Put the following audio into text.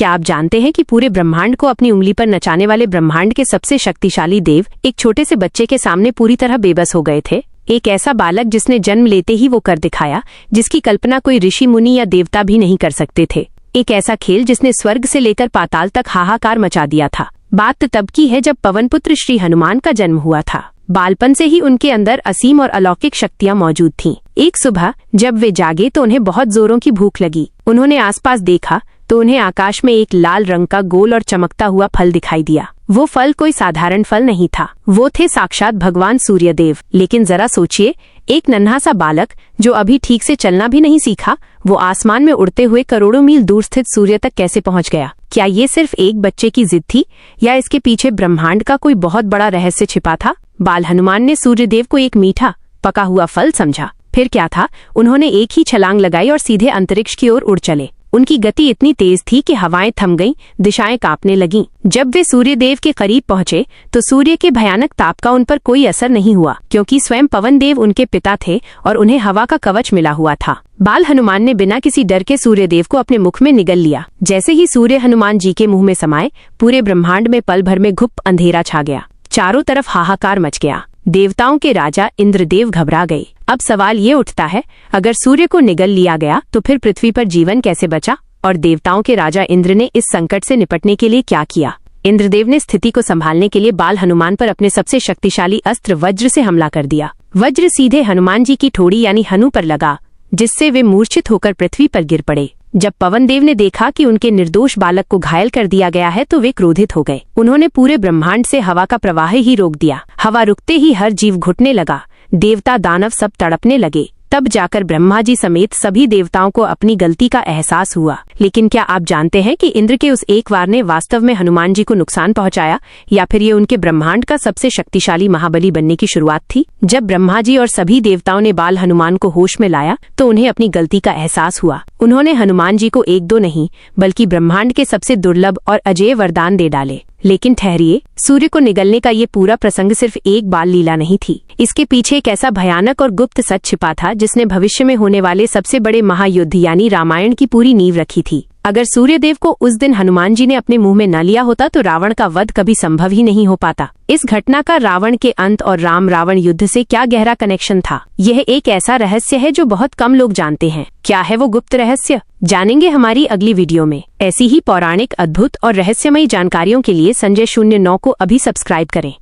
क्या आप जानते हैं कि पूरे ब्रह्मांड को अपनी उंगली पर नचाने वाले ब्रह्मांड के सबसे शक्तिशाली देव एक छोटे से बच्चे के सामने पूरी तरह बेबस हो गए थे। एक ऐसा बालक जिसने जन्म लेते ही वो कर दिखाया जिसकी कल्पना कोई ऋषि मुनि या देवता भी नहीं कर सकते थे। एक ऐसा खेल जिसने स्वर्ग से लेकर पाताल तक हाहाकार मचा दिया था। बात तब की है जब पवनपुत्र श्री हनुमान का जन्म हुआ था। बालपन से ही उनके अंदर असीम और अलौकिक शक्तियां मौजूद थीं। एक सुबह जब वे जागे तो उन्हें बहुत जोरों की भूख लगी। उन्होंने आसपास देखा तो उन्हें आकाश में एक लाल रंग का गोल और चमकता हुआ फल दिखाई दिया। वो फल कोई साधारण फल नहीं था, वो थे साक्षात भगवान सूर्यदेव। लेकिन जरा सोचिए, एक नन्हा सा बालक जो अभी ठीक से चलना भी नहीं सीखा, वो आसमान में उड़ते हुए करोड़ों मील दूर स्थित सूर्य तक कैसे पहुंच गया? क्या ये सिर्फ एक बच्चे की जिद थी या इसके पीछे ब्रह्मांड का कोई बहुत बड़ा रहस्य छिपा था? बाल हनुमान ने सूर्यदेव को एक मीठा पका हुआ फल समझा। फिर क्या था, उन्होंने एक ही छलांग लगाई और सीधे अंतरिक्ष की ओर उड़ चले। उनकी गति इतनी तेज थी कि हवाएं थम गईं, दिशाएं कांपने लगीं। जब वे सूर्यदेव के करीब पहुंचे तो सूर्य के भयानक ताप का उन पर कोई असर नहीं हुआ, क्योंकि स्वयं पवन देव उनके पिता थे और उन्हें हवा का कवच मिला हुआ था। बाल हनुमान ने बिना किसी डर के सूर्यदेव को अपने मुख में निगल लिया। जैसे ही सूर्य हनुमान जी के मुंह में समाये, पूरे ब्रह्मांड में पल भर में घुप अंधेरा छा गया। चारों तरफ हाहाकार मच गया। देवताओं के राजा इंद्रदेव घबरा गए। अब सवाल ये उठता है, अगर सूर्य को निगल लिया गया तो फिर पृथ्वी पर जीवन कैसे बचा? और देवताओं के राजा इंद्र ने इस संकट से निपटने के लिए क्या किया? इंद्रदेव ने स्थिति को संभालने के लिए बाल हनुमान पर अपने सबसे शक्तिशाली अस्त्र वज्र से हमला कर दिया। वज्र सीधे हनुमान जी की ठोड़ी यानी हनु पर लगा, जिससे वे मूर्छित होकर पृथ्वी पर गिर पड़े। जब पवन देव ने देखा कि उनके निर्दोष बालक को घायल कर दिया गया है तो वे क्रोधित हो गए। उन्होंने पूरे ब्रह्मांड से हवा का प्रवाह ही रोक दिया। हवा रुकते ही हर जीव घुटने लगा। देवता दानव सब तड़पने लगे। तब जाकर ब्रह्मा जी समेत सभी देवताओं को अपनी गलती का एहसास हुआ। लेकिन क्या आप जानते हैं कि इंद्र के उस एक वार ने वास्तव में हनुमान जी को नुकसान पहुंचाया, या फिर ये उनके ब्रह्मांड का सबसे शक्तिशाली महाबली बनने की शुरुआत थी? जब ब्रह्मा जी और सभी देवताओं ने बाल हनुमान को होश में लाया तो उन्हें अपनी गलती का एहसास हुआ। उन्होंने हनुमान जी को एक दो नहीं बल्कि ब्रह्मांड के सबसे दुर्लभ और अजेय वरदान दे डाले। लेकिन ठहरिए, सूर्य को निगलने का ये पूरा प्रसंग सिर्फ एक बाल लीला नहीं थी। इसके पीछे एक ऐसा भयानक और गुप्त सच छिपा था जिसने भविष्य में होने वाले सबसे बड़े महायुद्ध यानी रामायण की पूरी नींव रखी थी। अगर सूर्यदेव को उस दिन हनुमान जी ने अपने मुंह में न लिया होता तो रावण का वध कभी संभव ही नहीं हो पाता। इस घटना का रावण के अंत और राम रावण युद्ध से क्या गहरा कनेक्शन था? यह एक ऐसा रहस्य है जो बहुत कम लोग जानते हैं। क्या है वो गुप्त रहस्य? जानेंगे हमारी अगली वीडियो में। ऐसी ही पौराणिक, अद्भुत और रहस्यमयी जानकारियों के लिए संजय 09 को अभी सब्सक्राइब करें।